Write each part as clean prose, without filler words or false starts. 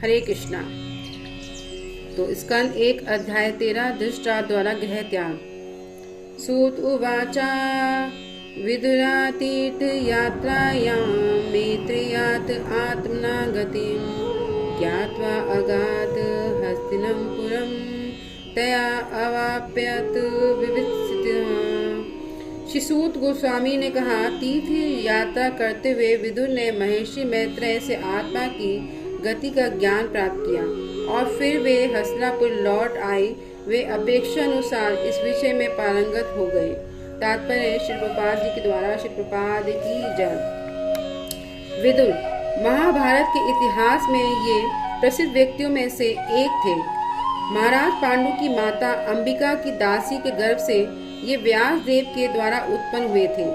हरे कृष्णा। तो स्कंद 1 अध्याय 13 धृतराष्ट्र द्वारा गृह त्याग। सूत उवाचा विदुरातीर्थ यात्रायां मैत्रेयात् आत्मना गतिं ज्ञात्वा अगात् हस्तिनापुरं तया अवाप्यत विवित्सितः। श्री सूत गोस्वामी ने कहा, तीर्थ यात्रा करते हुए विदुर ने महर्षि मैत्रेय से आत्मा की गति का ज्ञान प्राप्त किया और फिर वे हस्तिनापुर लौट आए। वे अपेक्षा अनुसार इस विषय में पारंगत हो गए। तात्पर्य श्री प्रभुपाद जी के द्वारा श्री प्रभुपाद की जय। विदुर महाभारत के इतिहास में ये प्रसिद्ध व्यक्तियों में से एक थे। महाराज पांडु की माता अंबिका की दासी के गर्भ से ये व्यास देव के द्वारा उत्पन्न हुए थे।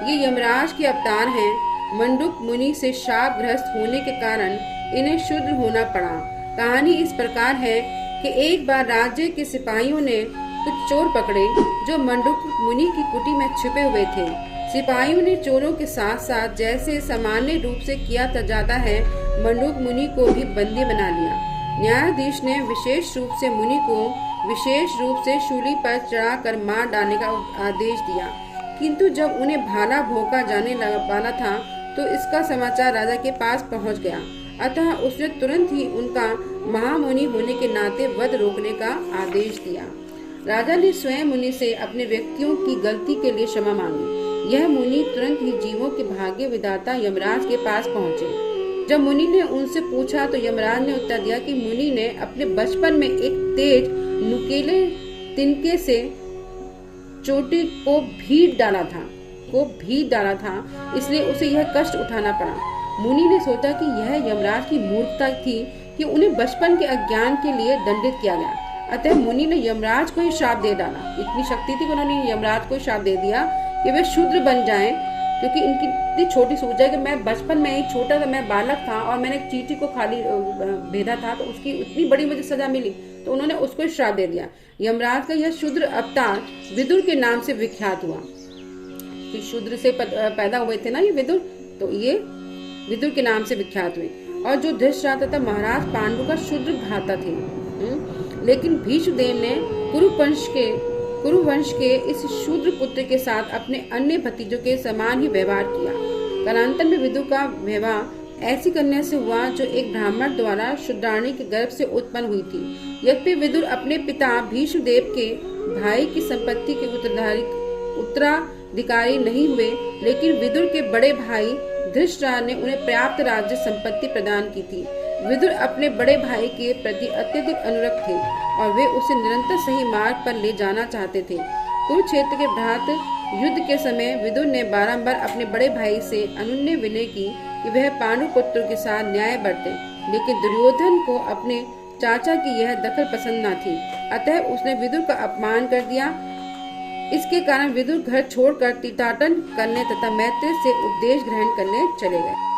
ये यमराज के अवतार हैं। मंडूक मुनि से शाप ग्रस्त होने के कारण इन्हें शूद्र होना पड़ा। कहानी इस प्रकार है कि एक बार राज्य के सिपाहियों ने कुछ चोर पकड़े जो मंडूक मुनि की कुटी में छिपे हुए थे। सिपाहियों ने चोरों के साथ साथ जैसे सामान्य रूप से किया जाता है मंडूक मुनि को भी बंदी बना लिया। न्यायाधीश ने विशेष रूप से मुनि को विशेष रूप से शूली पर चढ़ाकर मार डालने का आदेश दिया, किंतु जब उन्हें भाला भोंका जाने वाला था तो इसका समाचार राजा के पास पहुंच गया। अतः उसने तुरंत ही उनका महामुनि होने के नाते वध रोकने का आदेश दिया। राजा ने स्वयं मुनि से अपने व्यक्तियों की गलती के लिए क्षमा मांगी। यह मुनि तुरंत ही जीवों के भाग्य विधाता यमराज के पास पहुंचे। जब मुनि ने उनसे पूछा तो यमराज ने उत्तर दिया कि मुनि ने अपने बचपन में एक तेज नुकीले तिनके से चोटी को भीड़ डाला था, इसलिए उसे यह कष्ट उठाना पड़ा। मुनि ने सोचा कि यह यमराज की मूर्खता थी कि उन्हें बचपन के अज्ञान के लिए दंडित किया गया। अतः मुनि ने यमराज को ही श्राप दे डाला। इतनी शक्ति थी कि उन्होंने यमराज को श्राप दे दिया कि वे शूद्र बन जाएं, क्योंकि इनकी इतनी छोटी सोच है कि मैं बचपन में ही छोटा था, मैं बालक था और मैंने चींटी को खाली भेदा था, तो उसकी इतनी बड़ी मुझे सजा मिली, तो उन्होंने उसको श्राप दे दिया। यमराज का यह शूद्र अवतार विदुर के नाम से विख्यात हुआ। कि शूद्र से पैदा हुए थे ना ये विदुर, तो ये विदुर के नाम से विख्यात हुए। और जो धृतराष्ट्र तथा महाराज पांडु का शूद्र भ्राता थे। लेकिन भीष्मदेव ने कुरु वंश के इस शूद्र पुत्र के साथ अपने अन्य भतीजों के समान ही व्यवहार किया। कालांतर में विदुर का विवाह ऐसी कन्या से हुआ जो एक ब्राह्मण द्वारा शूद्राणी के गर्भ से उत्पन्न हुई थी। यद्यपि विदुर अपने पिता भीष्मदेव के भाई की संपत्ति के उत्तराधिकारी नहीं हुए, लेकिन विदुर के बड़े भाई धृतराष्ट्र ने उन्हें पर्याप्त राज्य संपत्ति प्रदान की थी। विदुर अपने बड़े भाई के प्रति अत्यधिक अनुरक्त थे और वे उसे निरंतर सही मार्ग पर ले जाना चाहते थे। कुरुक्षेत्र के भ्रात युद्ध के समय विदुर ने बारंबार अपने बड़े भाई से अनुनय विनय की कि वह पांडु पुत्रों के साथ न्याय बरते, लेकिन दुर्योधन को अपने चाचा की यह दखल पसंद न थी। अतः उसने विदुर का अपमान कर दिया। इसके कारण विदुर घर छोड़कर तीर्थाटन करने तथा मैत्रेय से उपदेश ग्रहण करने चले गए।